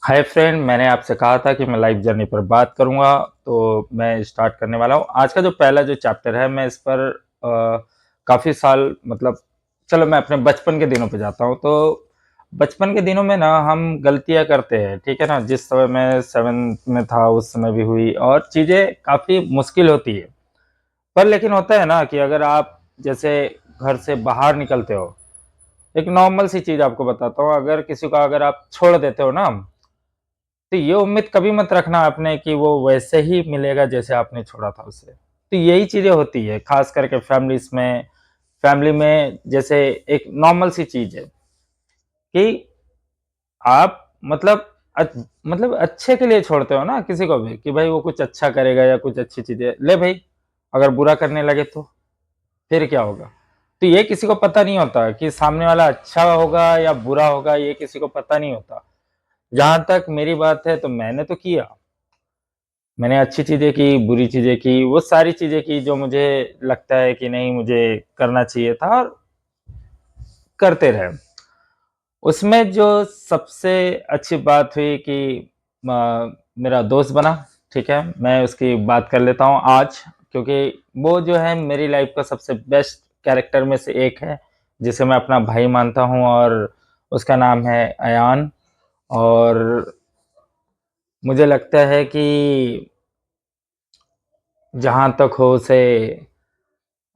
Hi friend, मैंने आपसे कहा था कि मैं लाइफ जर्नी पर बात करूँगा, तो मैं स्टार्ट करने वाला हूँ। आज का जो पहला जो चैप्टर है, मैं इस पर काफ़ी साल मतलब चलो मैं अपने बचपन के दिनों पे जाता हूँ। तो बचपन के दिनों में ना हम गलतियाँ करते हैं, ठीक है ना? जिस समय मैं 7th में था, उस समय भी हुई और चीज़ें काफ़ी मुश्किल होती है। पर लेकिन होता है ना कि अगर आप जैसे घर से बाहर निकलते हो, एक नॉर्मल सी चीज़ आपको बताता हूँ, अगर किसी को अगर आप छोड़ देते हो ना, तो ये उम्मीद कभी मत रखना आपने कि वो वैसे ही मिलेगा जैसे आपने छोड़ा था उसे। तो यही चीज़ें होती है, ख़ास करके फैमिली में जैसे एक नॉर्मल सी चीज़ है कि आप मतलब मतलब अच्छे के लिए छोड़ते हो ना किसी को भी कि भाई वो कुछ अच्छा करेगा या कुछ अच्छी चीज़ें ले भई, अगर बुरा करने लगे तो? फिर क्या होगा? तो ये किसी को पता नहीं होता कि सामने वाला अच्छा होगा या बुरा होगा, ये किसी को पता नहीं होता। जहाँ तक मेरी बात है तो मैंने तो किया। मैंने अच्छी चीज़ें की, बुरी चीज़ें की, वो सारी चीज़ें की जो मुझे लगता है कि नहीं मुझे करना चाहिए था और करते रहे। उसमें जो सबसे अच्छी बात हुई कि मेरा दोस्त बना, ठीक है? मैं उसकी बात कर लेता हूँ आज क्योंकि वो जो है मेरी लाइफ़ का सबसे बेस्ट कैरेक्टर में से एक है, जिसे मैं अपना भाई मानता हूँ और उसका नाम है अयान। और मुझे लगता है कि जहाँ तक हो उसे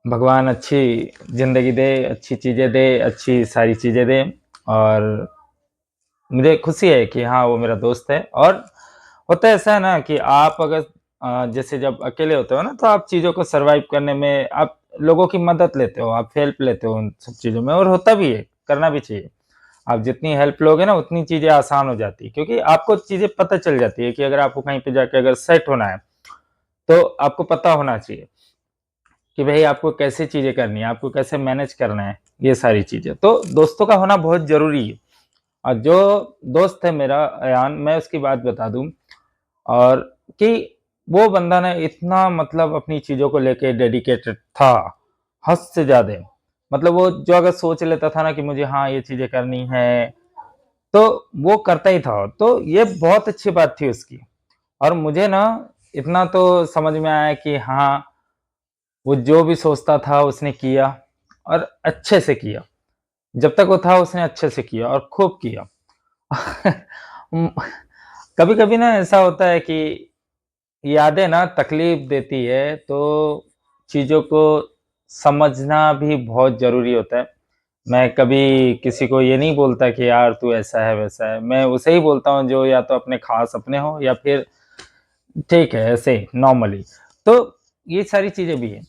भगवान अच्छी ज़िंदगी दे, अच्छी चीज़ें दे, अच्छी सारी चीज़ें दे। और मुझे खुशी है कि हाँ, वो मेरा दोस्त है। और होता ऐसा है ना कि आप अगर जैसे जब अकेले होते हो ना, तो आप चीज़ों को सर्वाइव करने में आप लोगों की मदद लेते हो, आप हेल्प लेते हो उन सब चीज़ों में और होता भी है, करना भी चाहिए। आप जितनी हेल्प लोगे ना, उतनी चीज़ें आसान हो जाती है क्योंकि आपको चीज़ें पता चल जाती है कि अगर आपको कहीं पे जाके अगर सेट होना है, तो आपको पता होना चाहिए। कि भई आपको कैसे चीज़ें करनी है, आपको कैसे मैनेज करना है, ये सारी चीज़ें। तो दोस्तों का होना बहुत ज़रूरी है और जो दोस्त है मेरा अयान, मैं उसकी बात बता दूँ और कि वो बंदा ना इतना मतलब अपनी चीज़ों को लेके डेडिकेटेड था, हद से ज़्यादा। मतलब वो जो अगर सोच लेता था ना कि मुझे हाँ, ये चीज़ें करनी है, तो वो करता ही था। तो ये बहुत अच्छी बात थी उसकी और मुझे ना इतना तो समझ में आया कि हाँ, वो जो भी सोचता था उसने किया और अच्छे से किया। जब तक वो था उसने अच्छे से किया और खूब किया। उम, कभी-कभी ना ऐसा होता है कि यादें ना तकलीफ़ देती है, तो चीज़ों को समझना भी बहुत ज़रूरी होता है। मैं कभी किसी को ये नहीं बोलता कि यार तू ऐसा है, वैसा है। मैं उसे ही बोलता हूँ जो या तो अपने ख़ास अपने हों या फिर ठीक है, ऐसे ही नॉर्मली। तो ये सारी चीज़ें भी हैं,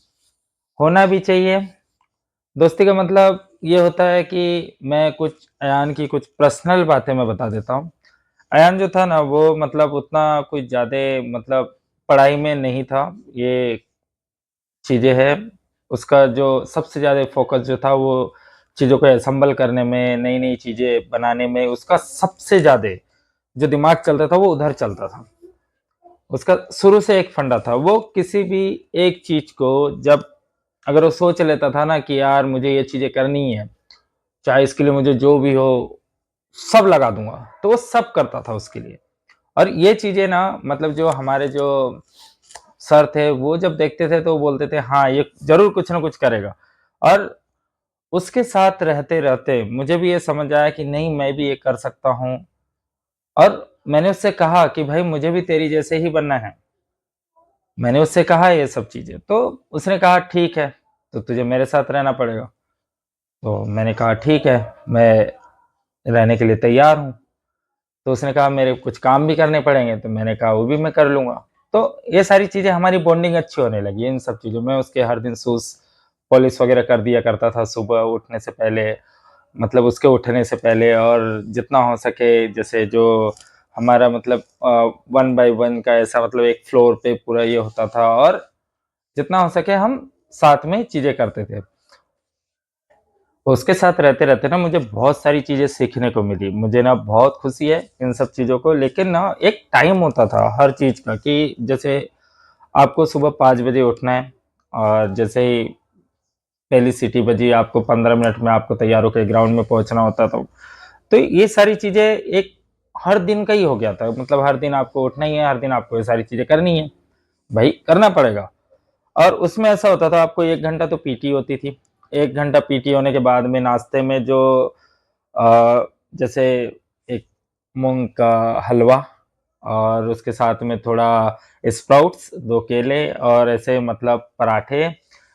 होना भी चाहिए। दोस्ती का मतलब ये होता है कि मैं कुछ अयान की कुछ पर्सनल बातें मैं बता देता हूँ। अयान जो था ना वो मतलब उतना कुछ ज़्यादा मतलब पढ़ाई में नहीं था, ये चीज़ें हैं। उसका जो सबसे ज़्यादा फ़ोकस जो था वो चीज़ों को असेंबल करने में, नई-नई चीज़ें बनाने में उसका सबसे ज़्यादा जो दिमाग चलता था वो उधर चलता था। उसका शुरू से एक फंडा था, वो किसी भी एक चीज़ को जब अगर वो सोच लेता था ना कि यार मुझे ये चीज़ें करनी है, चाहे इसके लिए मुझे जो भी हो, सब लगा दूँगा, तो वो सब करता था उसके लिए। और ये चीज़ें ना मतलब जो हमारे जो सर थे, वो जब देखते थे तो वो बोलते थे, "हाँ, ये ज़रूर कुछ ना कुछ करेगा।" और उसके साथ रहते-रहते मुझे भी ये समझ आया कि नहीं मैं भी ये कर सकता हूँ और मैंने उससे कहा कि, "भाई मुझे भी तेरी जैसे ही बनना है।" मैंने उससे कहा ये सब चीज़ें, तो उसने कहा, "ठीक है, तो तुझे मेरे साथ रहना पड़ेगा।" तो मैंने कहा, "ठीक है, मैं रहने के लिए तैयार हूँ।" तो उसने कहा मेरे कुछ काम भी करने पड़ेंगे, तो मैंने कहा वो भी मैं कर लूँगा। तो ये सारी चीज़ें हमारी बॉन्डिंग अच्छी होने लगी इन सब चीज़ों में। उसके हर दिन शूज़ पॉलिश वगैरह कर दिया करता था सुबह उठने से पहले, मतलब उसके उठने से पहले और जितना हो सके जैसे जो हमारा मतलब 1 बाय 1 का ऐसा मतलब एक फ्लोर पे पूरा ये होता था और जितना हो सके हम साथ में चीज़ें करते थे। उसके साथ रहते-रहते ना मुझे बहुत सारी चीज़ें सीखने को मिली। मुझे ना बहुत खुशी है इन सब चीज़ों को लेकिन ना एक टाइम होता था हर चीज़ का कि जैसे आपको सुबह 5 बजे उठना है और जैसे ही पहली सीटी बजी आपको 15 मिनट में आपको तैयार होके ग्राउंड में पहुँचना होता था। तो ये सारी चीज़ें एक हर दिन का ही हो गया था, मतलब हर दिन आपको उठना ही है, हर दिन आपको ये सारी चीज़ें करनी है, भाई करना पड़ेगा। और उसमें ऐसा होता था, आपको 1 घंटा तो पीटी होती थी। 1 घंटा पीटी होने के बाद में नाश्ते में जो जैसे एक मूँग का हलवा और उसके साथ में थोड़ा स्प्राउट्स, 2 केले और ऐसे मतलब पराठे,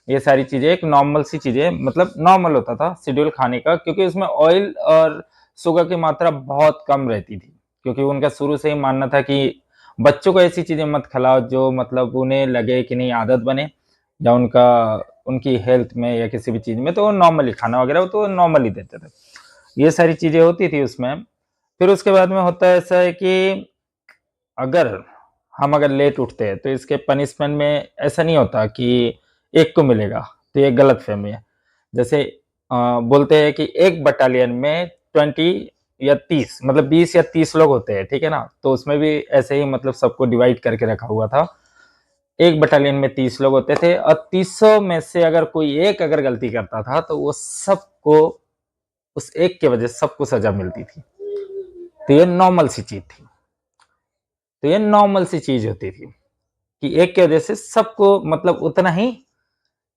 ये सारी चीज़ें एक नॉर्मल सी चीज़ें, मतलब नॉर्मल होता था शेड्यूल खाने का, क्योंकि उसमें ऑयल और शुगर की मात्रा बहुत कम रहती थी। क्योंकि उनका शुरू से ही मानना था कि बच्चों को ऐसी चीज़ें मत खिलाओ जो मतलब उन्हें लगे कि नहीं आदत बने, या उनकी हेल्थ में या किसी भी चीज़ में, तो नॉर्मली खाना वगैरह वो तो नॉर्मली देते थे। ये सारी चीज़ें होती थी उसमें। फिर उसके बाद में होता है ऐसा है कि अगर अगर लेट उठते हैं तो इसके पनिशमेंट में ऐसा नहीं होता कि एक को मिलेगा, तो ये गलतफ़हमी है। जैसे बोलते हैं कि एक बटालियन में 20 या 30, मतलब 20 या 30 लोग होते हैं, ठीक है ना? तो उसमें भी ऐसे ही मतलब सबको डिवाइड करके रखा हुआ था। एक बटालियन में 30 लोग होते थे और 30 में से अगर कोई एक अगर गलती करता था तो वो सबको, उस एक की वजह से सबको सज़ा मिलती थी। तो ये नॉर्मल सी चीज़ थी। तो ये नॉर्मल सी चीज़ होती थी कि एक की वजह से सबको मतलब उतना ही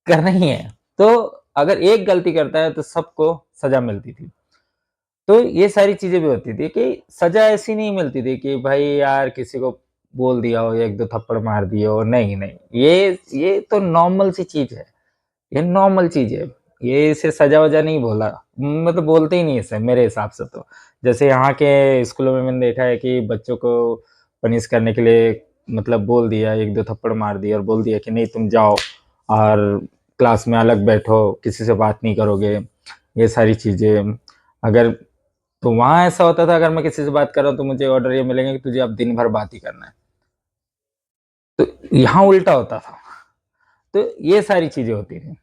करना ही है। तो अगर एक गलती करता है तो सबको सज़ा मिलती थी। तो ये सारी चीज़ें भी होती थी कि सज़ा ऐसी नहीं मिलती थी कि भाई यार किसी को बोल दिया हो या 1-2 थप्पड़ मार दिए हो, नहीं, नहीं। ये तो नॉर्मल सी चीज़ है। ये नॉर्मल चीज़ है। ये इसे सज़ा-वज़ा नहीं बोला, मतलब बोलते ही नहीं है इसे मेरे हिसाब से तो। जैसे यहाँ के स्कूलों में मैंने देखा है कि बच्चों को पनिश करने के लिए मतलब बोल दिया, 1-2 थप्पड़ मार दिए और बोल दिया कि नहीं तुम जाओ और क्लास में अलग बैठो, किसी से बात नहीं करोगे, ये सारी चीज़ें। अगर तो वहाँ ऐसा होता था, अगर मैं किसी से बात कर रहा हूँ तो मुझे ऑर्डर ये मिलेंगे कि तुझे अब दिन भर बात ही करना है। तो यहाँ उल्टा होता था। तो ये सारी चीज़ें होती थी।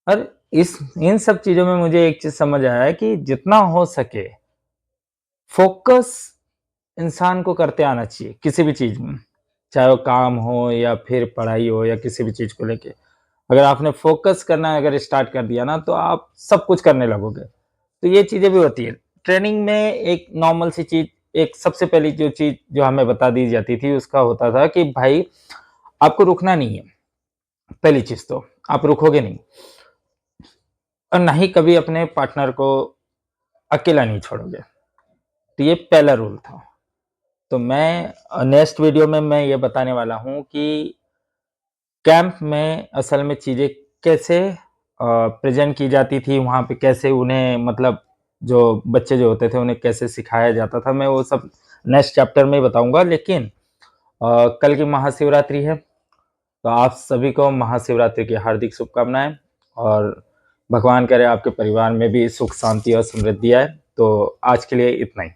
और इस इन सब चीज़ों में मुझे एक चीज़ समझ आया है कि जितना हो सके फ़ोकस इंसान को करते आना चाहिए, किसी भी चीज़ में। चाहे वो काम हो या फिर पढ़ाई हो या किसी भी चीज़ को लेके। अगर आपने फ़ोकस करना अगर स्टार्ट कर दिया ना, तो आप सब कुछ करने लगोगे। तो ये चीज़ें भी होती हैं। ट्रेनिंग में एक नॉर्मल सी चीज़, एक सबसे पहली जो चीज़ जो हमें बता दी जाती थी, उसका होता था कि भाई आपको रुकना नहीं है, पहली चीज़ तो, आप रुकोगे नहीं और ना ही कभी अपने पार्टनर को अकेला नहीं छोड़ोगे। तो ये पहला रूल था। तो मैं नेक्स्ट वीडियो में मैं ये बताने वाला हूँ कि कैंप में असल में चीज़ें कैसे प्रेज़ेंट की जाती थी, वहाँ पे कैसे उन्हें मतलब जो बच्चे जो होते थे, उन्हें कैसे सिखाया जाता था, मैं वो सब नेक्स्ट चैप्टर में ही बताऊँगा। लेकिन कल की महाशिवरात्रि है, तो आप सभी को महाशिवरात्रि की हार्दिक शुभकामनाएँ और भगवान करे आपके परिवार में भी सुख, शांति और समृद्धि आए। तो आज के लिए इतना ही।